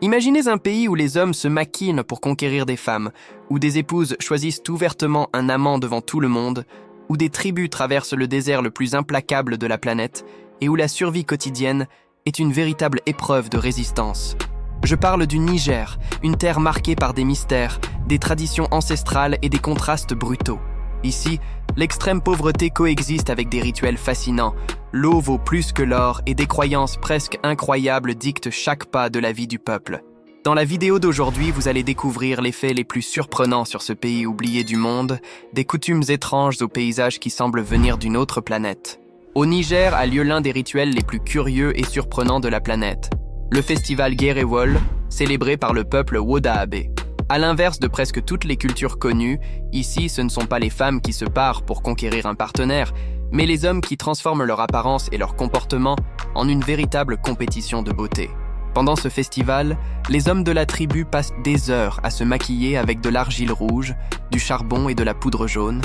Imaginez un pays où les hommes se maquinent pour conquérir des femmes, où des épouses choisissent ouvertement un amant devant tout le monde, où des tribus traversent le désert le plus implacable de la planète et où la survie quotidienne est une véritable épreuve de résistance. Je parle du Niger, une terre marquée par des mystères, des traditions ancestrales et des contrastes brutaux. Ici, l'extrême pauvreté coexiste avec des rituels fascinants. L'eau vaut plus que l'or et des croyances presque incroyables dictent chaque pas de la vie du peuple. Dans la vidéo d'aujourd'hui, vous allez découvrir les faits les plus surprenants sur ce pays oublié du monde, des coutumes étranges aux paysages qui semblent venir d'une autre planète. Au Niger a lieu l'un des rituels les plus curieux et surprenants de la planète, le festival Gerewol, célébré par le peuple Wodahabé. À l'inverse de presque toutes les cultures connues, ici ce ne sont pas les femmes qui se parent pour conquérir un partenaire, mais les hommes qui transforment leur apparence et leur comportement en une véritable compétition de beauté. Pendant ce festival, les hommes de la tribu passent des heures à se maquiller avec de l'argile rouge, du charbon et de la poudre jaune,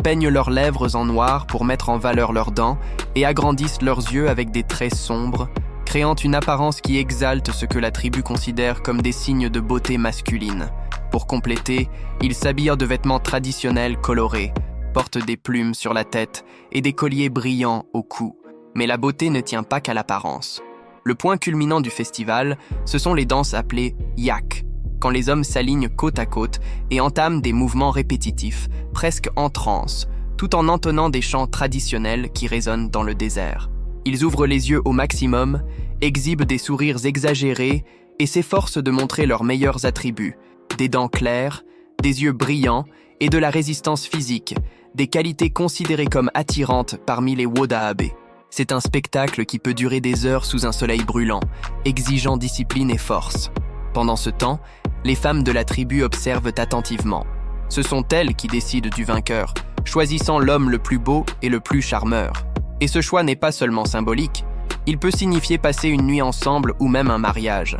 peignent leurs lèvres en noir pour mettre en valeur leurs dents et agrandissent leurs yeux avec des traits sombres, créant une apparence qui exalte ce que la tribu considère comme des signes de beauté masculine. Pour compléter, ils s'habillent de vêtements traditionnels colorés, portent des plumes sur la tête et des colliers brillants au cou. Mais la beauté ne tient pas qu'à l'apparence. Le point culminant du festival, ce sont les danses appelées yak, quand les hommes s'alignent côte à côte et entament des mouvements répétitifs, presque en transe, tout en entonnant des chants traditionnels qui résonnent dans le désert. Ils ouvrent les yeux au maximum, exhibent des sourires exagérés et s'efforcent de montrer leurs meilleurs attributs, des dents claires, des yeux brillants et de la résistance physique, des qualités considérées comme attirantes parmi les Wodahabé. C'est un spectacle qui peut durer des heures sous un soleil brûlant, exigeant discipline et force. Pendant ce temps, les femmes de la tribu observent attentivement. Ce sont elles qui décident du vainqueur, choisissant l'homme le plus beau et le plus charmeur. Et ce choix n'est pas seulement symbolique, il peut signifier passer une nuit ensemble ou même un mariage.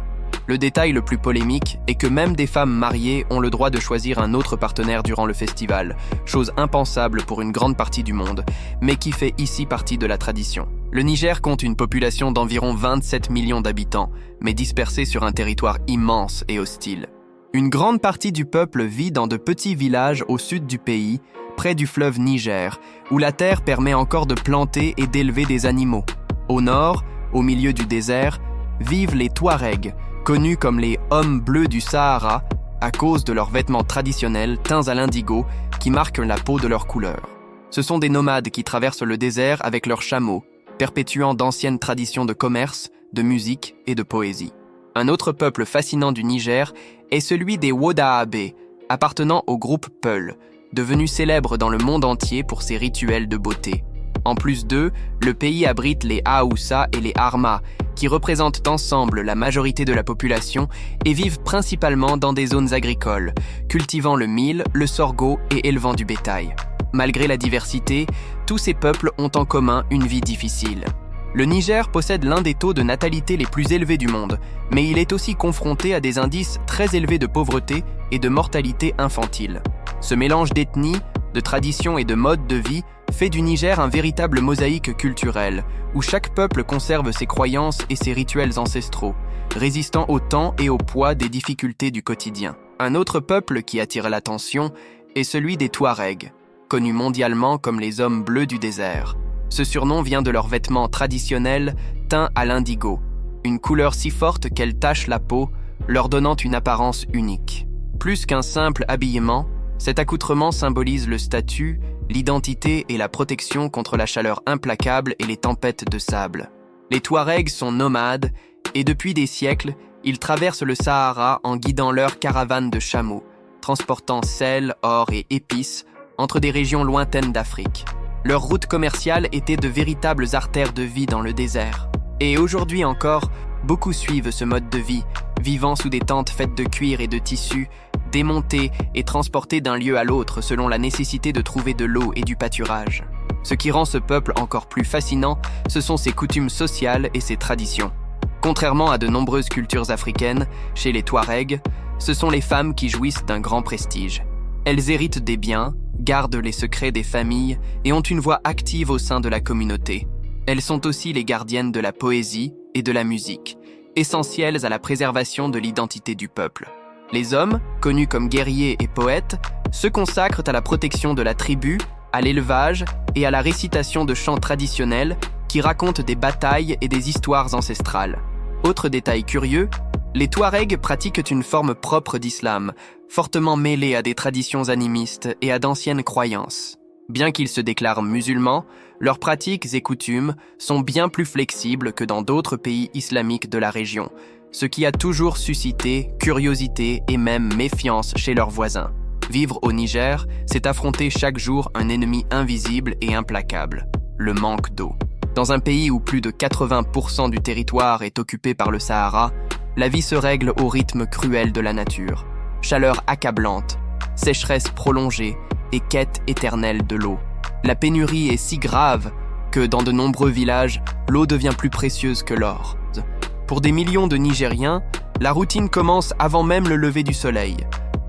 Le détail le plus polémique est que même des femmes mariées ont le droit de choisir un autre partenaire durant le festival, chose impensable pour une grande partie du monde, mais qui fait ici partie de la tradition. Le Niger compte une population d'environ 27 millions d'habitants, mais dispersée sur un territoire immense et hostile. Une grande partie du peuple vit dans de petits villages au sud du pays, près du fleuve Niger, où la terre permet encore de planter et d'élever des animaux. Au nord, au milieu du désert, vivent les Touaregs, connus comme les « hommes bleus du Sahara » à cause de leurs vêtements traditionnels teints à l'indigo qui marquent la peau de leur couleur. Ce sont des nomades qui traversent le désert avec leurs chameaux, perpétuant d'anciennes traditions de commerce, de musique et de poésie. Un autre peuple fascinant du Niger est celui des Wodahabé, appartenant au groupe Peul, devenu célèbre dans le monde entier pour ses rituels de beauté. En plus d'eux, le pays abrite les Haoussa et les Arma, qui représentent ensemble la majorité de la population et vivent principalement dans des zones agricoles, cultivant le mil, le sorgho et élevant du bétail. Malgré la diversité, tous ces peuples ont en commun une vie difficile. Le Niger possède l'un des taux de natalité les plus élevés du monde, mais il est aussi confronté à des indices très élevés de pauvreté et de mortalité infantile. Ce mélange d'ethnies, de traditions et de modes de vie fait du Niger un véritable mosaïque culturel, où chaque peuple conserve ses croyances et ses rituels ancestraux, résistant au temps et au poids des difficultés du quotidien. Un autre peuple qui attire l'attention est celui des Touaregs, connus mondialement comme les hommes bleus du désert. Ce surnom vient de leurs vêtements traditionnels teints à l'indigo, une couleur si forte qu'elle tache la peau, leur donnant une apparence unique. Plus qu'un simple habillement, cet accoutrement symbolise le statut, l'identité et la protection contre la chaleur implacable et les tempêtes de sable. Les Touaregs sont nomades et depuis des siècles, ils traversent le Sahara en guidant leurs caravanes de chameaux, transportant sel, or et épices entre des régions lointaines d'Afrique. Leurs routes commerciales étaient de véritables artères de vie dans le désert. Et aujourd'hui encore, beaucoup suivent ce mode de vie, vivant sous des tentes faites de cuir et de tissus, démontées et transportées d'un lieu à l'autre selon la nécessité de trouver de l'eau et du pâturage. Ce qui rend ce peuple encore plus fascinant, ce sont ses coutumes sociales et ses traditions. Contrairement à de nombreuses cultures africaines, chez les Touaregs, ce sont les femmes qui jouissent d'un grand prestige. Elles héritent des biens, gardent les secrets des familles et ont une voix active au sein de la communauté. Elles sont aussi les gardiennes de la poésie et de la musique, essentielles à la préservation de l'identité du peuple. Les hommes, connus comme guerriers et poètes, se consacrent à la protection de la tribu, à l'élevage et à la récitation de chants traditionnels qui racontent des batailles et des histoires ancestrales. Autre détail curieux, les Touaregs pratiquent une forme propre d'islam, fortement mêlée à des traditions animistes et à d'anciennes croyances. Bien qu'ils se déclarent musulmans, leurs pratiques et coutumes sont bien plus flexibles que dans d'autres pays islamiques de la région, ce qui a toujours suscité curiosité et même méfiance chez leurs voisins. Vivre au Niger, c'est affronter chaque jour un ennemi invisible et implacable, le manque d'eau. Dans un pays où plus de 80% du territoire est occupé par le Sahara, la vie se règle au rythme cruel de la nature. Chaleur accablante, sécheresse prolongée et quête éternelle de l'eau. La pénurie est si grave que dans de nombreux villages, l'eau devient plus précieuse que l'or. Pour des millions de Nigériens, la routine commence avant même le lever du soleil,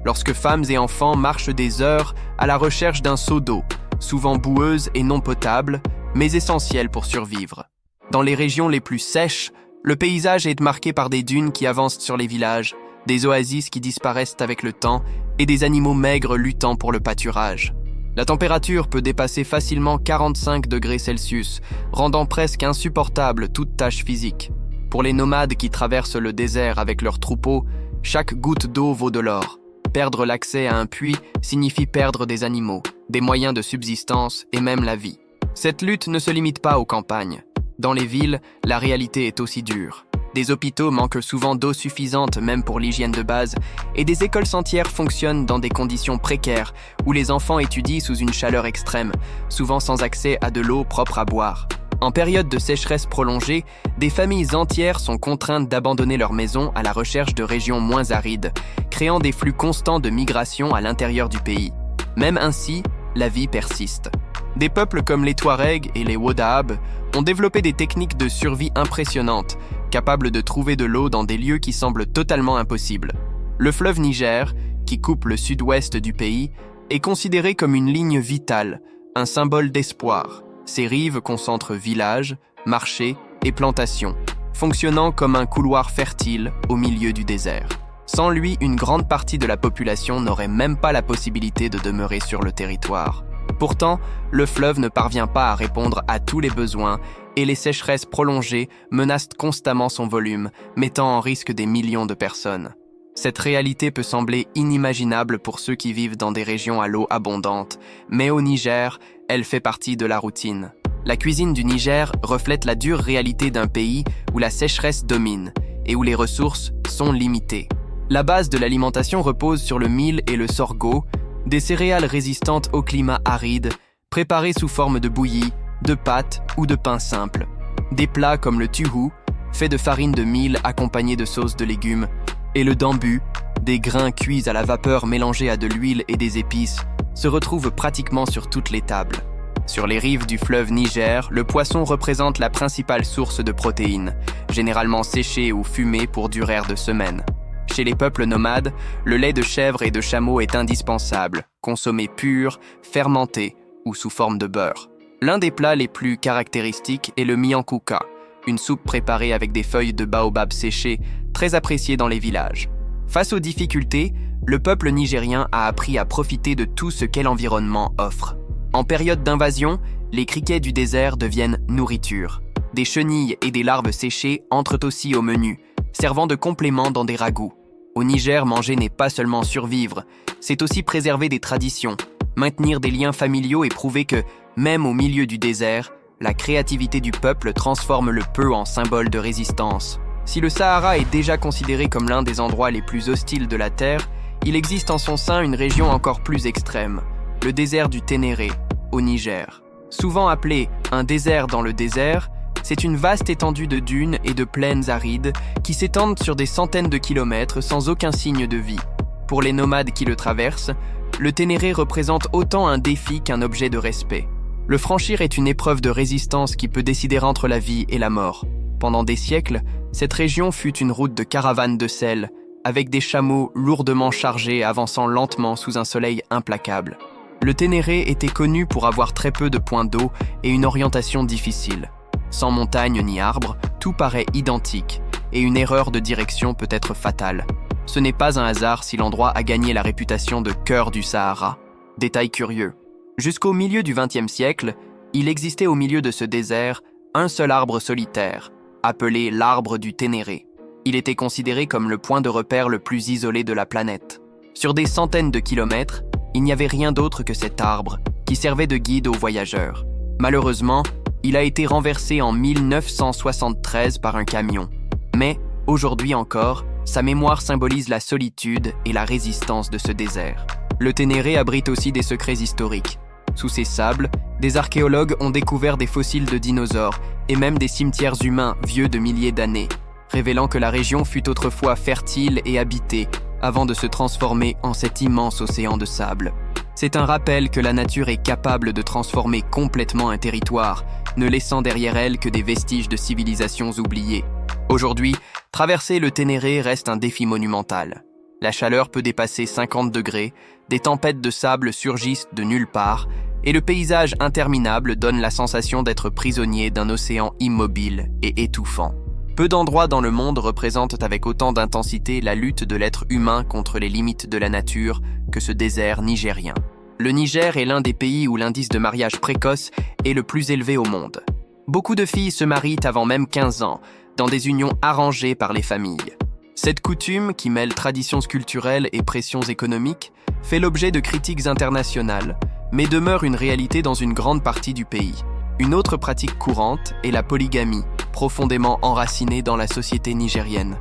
lorsque femmes et enfants marchent des heures à la recherche d'un seau d'eau, souvent boueuse et non potable, mais essentielle pour survivre. Dans les régions les plus sèches, le paysage est marqué par des dunes qui avancent sur les villages, des oasis qui disparaissent avec le temps et des animaux maigres luttant pour le pâturage. La température peut dépasser facilement 45 degrés Celsius, rendant presque insupportable toute tâche physique. Pour les nomades qui traversent le désert avec leurs troupeaux, chaque goutte d'eau vaut de l'or. Perdre l'accès à un puits signifie perdre des animaux, des moyens de subsistance et même la vie. Cette lutte ne se limite pas aux campagnes. Dans les villes, la réalité est aussi dure. Des hôpitaux manquent souvent d'eau suffisante même pour l'hygiène de base, et des écoles entières fonctionnent dans des conditions précaires où les enfants étudient sous une chaleur extrême, souvent sans accès à de l'eau propre à boire. En période de sécheresse prolongée, des familles entières sont contraintes d'abandonner leurs maisons à la recherche de régions moins arides, créant des flux constants de migration à l'intérieur du pays. Même ainsi, la vie persiste. Des peuples comme les Touaregs et les Wodahab ont développé des techniques de survie impressionnantes, capables de trouver de l'eau dans des lieux qui semblent totalement impossibles. Le fleuve Niger, qui coupe le sud-ouest du pays, est considéré comme une ligne vitale, un symbole d'espoir. Ses rives concentrent villages, marchés et plantations, fonctionnant comme un couloir fertile au milieu du désert. Sans lui, une grande partie de la population n'aurait même pas la possibilité de demeurer sur le territoire. Pourtant, le fleuve ne parvient pas à répondre à tous les besoins et les sécheresses prolongées menacent constamment son volume, mettant en risque des millions de personnes. Cette réalité peut sembler inimaginable pour ceux qui vivent dans des régions à l'eau abondante, mais au Niger, elle fait partie de la routine. La cuisine du Niger reflète la dure réalité d'un pays où la sécheresse domine et où les ressources sont limitées. La base de l'alimentation repose sur le mil et le sorgho, des céréales résistantes au climat aride, préparées sous forme de bouillie, de pâtes ou de pain simple. Des plats comme le tuhu, fait de farine de mil accompagné de sauce de légumes, et le dambu, des grains cuits à la vapeur mélangés à de l'huile et des épices, se retrouvent pratiquement sur toutes les tables. Sur les rives du fleuve Niger, le poisson représente la principale source de protéines, généralement séché ou fumé pour durer de semaines. Chez les peuples nomades, le lait de chèvre et de chameau est indispensable, consommé pur, fermenté ou sous forme de beurre. L'un des plats les plus caractéristiques est le miankouka, une soupe préparée avec des feuilles de baobab séchées, très appréciée dans les villages. Face aux difficultés, le peuple nigérien a appris à profiter de tout ce qu'est l'environnement offre. En période d'invasion, les criquets du désert deviennent nourriture. Des chenilles et des larves séchées entrent aussi au menu, servant de complément dans des ragoûts. Au Niger, manger n'est pas seulement survivre, c'est aussi préserver des traditions, maintenir des liens familiaux et prouver que, même au milieu du désert, la créativité du peuple transforme le peu en symbole de résistance. Si le Sahara est déjà considéré comme l'un des endroits les plus hostiles de la Terre, il existe en son sein une région encore plus extrême, le désert du Ténéré, au Niger. Souvent appelé un désert dans le désert, c'est une vaste étendue de dunes et de plaines arides qui s'étendent sur des centaines de kilomètres sans aucun signe de vie. Pour les nomades qui le traversent, le Ténéré représente autant un défi qu'un objet de respect. Le franchir est une épreuve de résistance qui peut décider entre la vie et la mort. Pendant des siècles, cette région fut une route de caravanes de sel, avec des chameaux lourdement chargés avançant lentement sous un soleil implacable. Le Ténéré était connu pour avoir très peu de points d'eau et une orientation difficile. Sans montagnes ni arbres, tout paraît identique, et une erreur de direction peut être fatale. Ce n'est pas un hasard si l'endroit a gagné la réputation de cœur du Sahara. Détail curieux. Jusqu'au milieu du XXe siècle, il existait au milieu de ce désert un seul arbre solitaire, appelé l'arbre du Ténéré. Il était considéré comme le point de repère le plus isolé de la planète. Sur des centaines de kilomètres, il n'y avait rien d'autre que cet arbre, qui servait de guide aux voyageurs. Malheureusement, il a été renversé en 1973 par un camion. Mais, aujourd'hui encore, sa mémoire symbolise la solitude et la résistance de ce désert. Le Ténéré abrite aussi des secrets historiques. Sous ses sables, des archéologues ont découvert des fossiles de dinosaures et même des cimetières humains vieux de milliers d'années, révélant que la région fut autrefois fertile et habitée avant de se transformer en cet immense océan de sable. C'est un rappel que la nature est capable de transformer complètement un territoire, ne laissant derrière elle que des vestiges de civilisations oubliées. Aujourd'hui, traverser le Ténéré reste un défi monumental. La chaleur peut dépasser 50 degrés, des tempêtes de sable surgissent de nulle part, et le paysage interminable donne la sensation d'être prisonnier d'un océan immobile et étouffant. Peu d'endroits dans le monde représentent avec autant d'intensité la lutte de l'être humain contre les limites de la nature que ce désert nigérien. Le Niger est l'un des pays où l'indice de mariage précoce est le plus élevé au monde. Beaucoup de filles se marient avant même 15 ans, dans des unions arrangées par les familles. Cette coutume, qui mêle traditions culturelles et pressions économiques, fait l'objet de critiques internationales, mais demeure une réalité dans une grande partie du pays. Une autre pratique courante est la polygamie, profondément enracinée dans la société nigérienne.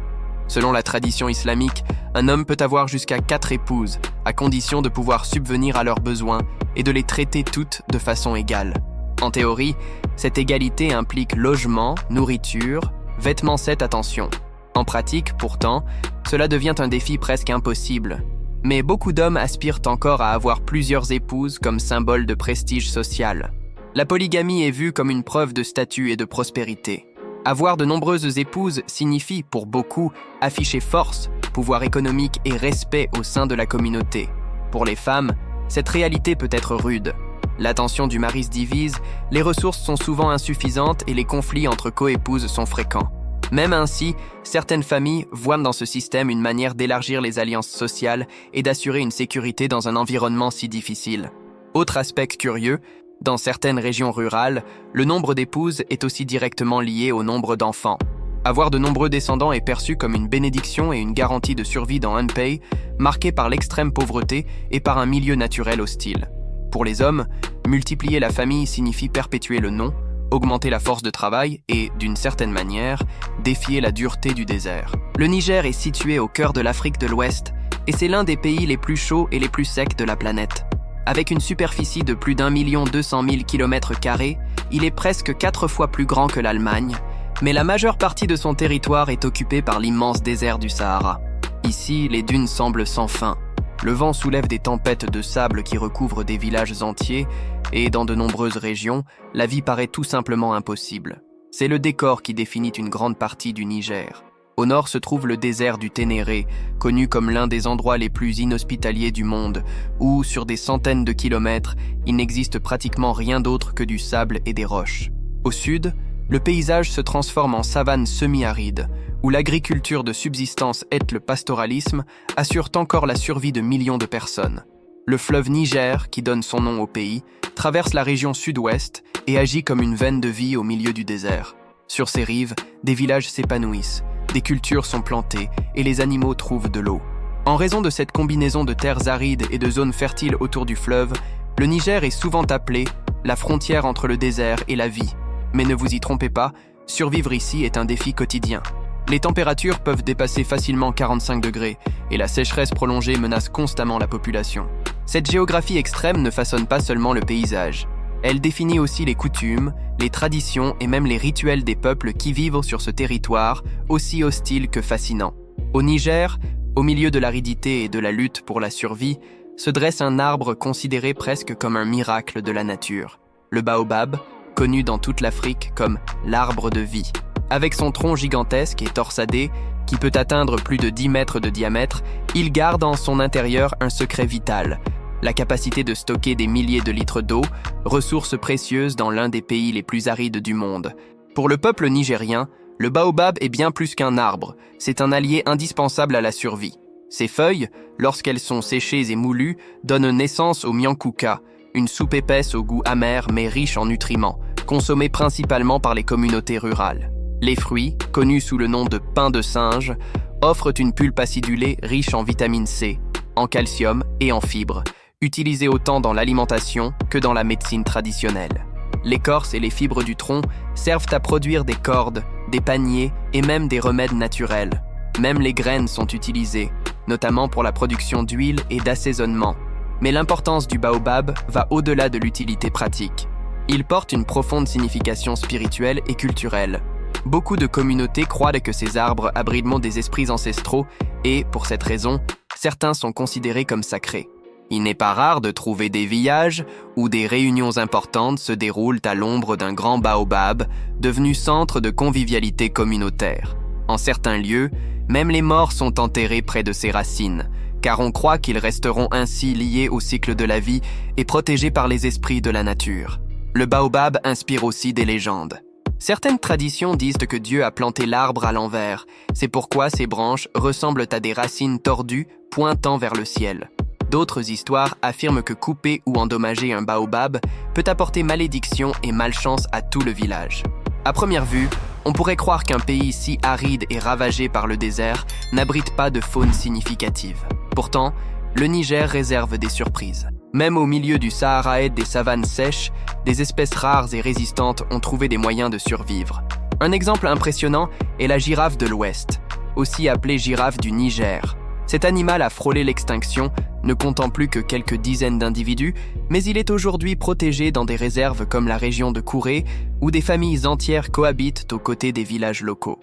Selon la tradition islamique, un homme peut avoir jusqu'à 4 épouses, à condition de pouvoir subvenir à leurs besoins et de les traiter toutes de façon égale. En théorie, cette égalité implique logement, nourriture, vêtements, attention. En pratique, pourtant, cela devient un défi presque impossible. Mais beaucoup d'hommes aspirent encore à avoir plusieurs épouses comme symbole de prestige social. La polygamie est vue comme une preuve de statut et de prospérité. Avoir de nombreuses épouses signifie, pour beaucoup, afficher force, pouvoir économique et respect au sein de la communauté. Pour les femmes, cette réalité peut être rude. L'attention du mari se divise, les ressources sont souvent insuffisantes et les conflits entre coépouses sont fréquents. Même ainsi, certaines familles voient dans ce système une manière d'élargir les alliances sociales et d'assurer une sécurité dans un environnement si difficile. Autre aspect curieux, dans certaines régions rurales, le nombre d'épouses est aussi directement lié au nombre d'enfants. Avoir de nombreux descendants est perçu comme une bénédiction et une garantie de survie dans un pays marqué par l'extrême pauvreté et par un milieu naturel hostile. Pour les hommes, multiplier la famille signifie perpétuer le nom, augmenter la force de travail et, d'une certaine manière, défier la dureté du désert. Le Niger est situé au cœur de l'Afrique de l'Ouest et c'est l'un des pays les plus chauds et les plus secs de la planète. Avec une superficie de plus d'1 200 000 km², il est presque 4 fois plus grand que l'Allemagne, mais la majeure partie de son territoire est occupée par l'immense désert du Sahara. Ici, les dunes semblent sans fin. Le vent soulève des tempêtes de sable qui recouvrent des villages entiers et, dans de nombreuses régions, la vie paraît tout simplement impossible. C'est le décor qui définit une grande partie du Niger. Au nord se trouve le désert du Ténéré, connu comme l'un des endroits les plus inhospitaliers du monde, où, sur des centaines de kilomètres, il n'existe pratiquement rien d'autre que du sable et des roches. Au sud, le paysage se transforme en savane semi-aride, où l'agriculture de subsistance et le pastoralisme assurent encore la survie de millions de personnes. Le fleuve Niger, qui donne son nom au pays, traverse la région sud-ouest et agit comme une veine de vie au milieu du désert. Sur ses rives, des villages s'épanouissent, des cultures sont plantées et les animaux trouvent de l'eau. En raison de cette combinaison de terres arides et de zones fertiles autour du fleuve, le Niger est souvent appelé la frontière entre le désert et la vie. Mais ne vous y trompez pas, survivre ici est un défi quotidien. Les températures peuvent dépasser facilement 45 degrés et la sécheresse prolongée menace constamment la population. Cette géographie extrême ne façonne pas seulement le paysage. Elle définit aussi les coutumes, les traditions et même les rituels des peuples qui vivent sur ce territoire, aussi hostile que fascinant. Au Niger, au milieu de l'aridité et de la lutte pour la survie, se dresse un arbre considéré presque comme un miracle de la nature. Le baobab, connu dans toute l'Afrique comme l'arbre de vie. Avec son tronc gigantesque et torsadé, qui peut atteindre plus de 10 mètres de diamètre, il garde en son intérieur un secret vital, la capacité de stocker des milliers de litres d'eau, ressource précieuse dans l'un des pays les plus arides du monde. Pour le peuple nigérien, Le baobab est bien plus qu'un arbre, c'est un allié indispensable à la survie. Ses feuilles, lorsqu'elles sont séchées et moulues, donnent naissance au miankuka, une soupe épaisse au goût amer mais riche en nutriments, consommée principalement par les communautés rurales. Les fruits, connus sous le nom de pain de singe, offrent une pulpe acidulée riche en vitamine C, en calcium et en fibres, utilisée autant dans l'alimentation que dans la médecine traditionnelle. L'écorce et les fibres du tronc servent à produire des cordes, des paniers et même des remèdes naturels. Même les graines sont utilisées, notamment pour la production d'huile et d'assaisonnement. Mais l'importance du baobab va au-delà de l'utilité pratique. Il porte une profonde signification spirituelle et culturelle. Beaucoup de communautés croient que ces arbres abritent des esprits ancestraux et, pour cette raison, certains sont considérés comme sacrés. Il n'est pas rare de trouver des villages où des réunions importantes se déroulent à l'ombre d'un grand baobab, devenu centre de convivialité communautaire. En certains lieux, même les morts sont enterrés près de ses racines, car on croit qu'ils resteront ainsi liés au cycle de la vie et protégés par les esprits de la nature. Le baobab inspire aussi des légendes. Certaines traditions disent que Dieu a planté l'arbre à l'envers, c'est pourquoi ses branches ressemblent à des racines tordues pointant vers le ciel. D'autres histoires affirment que couper ou endommager un baobab peut apporter malédiction et malchance à tout le village. À première vue, on pourrait croire qu'un pays si aride et ravagé par le désert n'abrite pas de faune significative. Pourtant, le Niger réserve des surprises. Même au milieu du Sahara et des savanes sèches, des espèces rares et résistantes ont trouvé des moyens de survivre. Un exemple impressionnant est la girafe de l'Ouest, aussi appelée girafe du Niger. Cet animal a frôlé l'extinction, ne comptant plus que quelques dizaines d'individus, mais il est aujourd'hui protégé dans des réserves comme la région de Kouré, où des familles entières cohabitent aux côtés des villages locaux.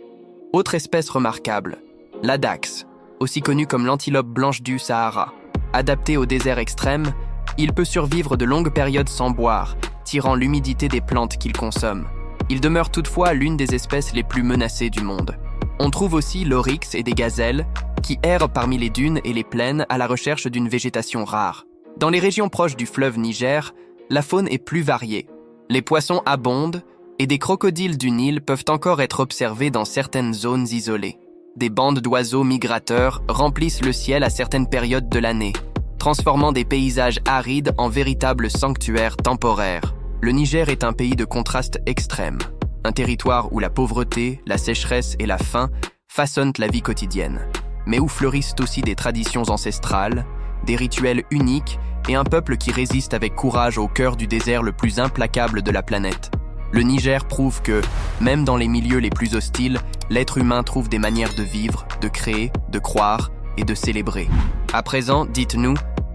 Autre espèce remarquable, l'adax, aussi connu comme l'antilope blanche du Sahara. Adapté au désert extrême, il peut survivre de longues périodes sans boire, tirant l'humidité des plantes qu'il consomme. Il demeure toutefois l'une des espèces les plus menacées du monde. On trouve aussi l'oryx et des gazelles, qui errent parmi les dunes et les plaines à la recherche d'une végétation rare. Dans les régions proches du fleuve Niger, la faune est plus variée. Les poissons abondent et des crocodiles du Nil peuvent encore être observés dans certaines zones isolées. Des bandes d'oiseaux migrateurs remplissent le ciel à certaines périodes de l'année, transformant des paysages arides en véritables sanctuaires temporaires. Le Niger est un pays de contrastes extrêmes, un territoire où la pauvreté, la sécheresse et la faim façonnent la vie quotidienne, mais où fleurissent aussi des traditions ancestrales, des rituels uniques et un peuple qui résiste avec courage au cœur du désert le plus implacable de la planète. Le Niger prouve que, même dans les milieux les plus hostiles, l'être humain trouve des manières de vivre, de créer, de croire et de célébrer. À présent, dites-nous,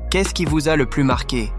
qu'est-ce qui vous a le plus marqué ?